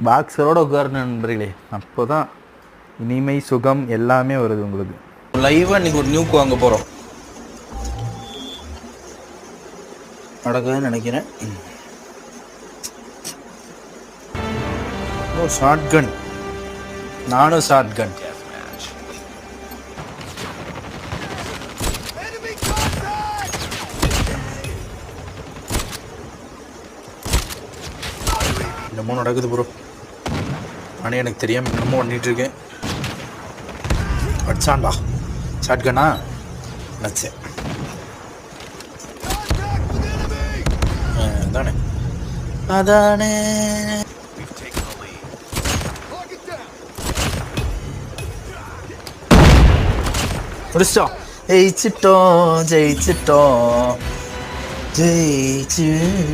பாக்ஸரோட உட்காரணும் நண்பர்களே, அப்போ தான் இனிமை சுகம் எல்லாமே வருது உங்களுக்கு. லைவாக இன்றைக்கி ஒரு நியூக்கு வாங்க போகிறோம், நடக்குதுன்னு நினைக்கிறேன். ஓ ஷார்ட் கன், நானும் ஷார்ட் கன். என்னமோ நடக்குது ப்ரோ, ஆனால் எனக்கு தெரியாமல் என்னமோ பண்ணிகிட்ருக்கேன். அடிச்சாண்டா ஷார்ட் கன்னா நினச்சேன். அதானே அதானே முடிச்சிட்டோம். ஜெயிச்சிட்டோம் ஜெயிச்சிட்டோம் ஜெயிச்சிட்டோம்.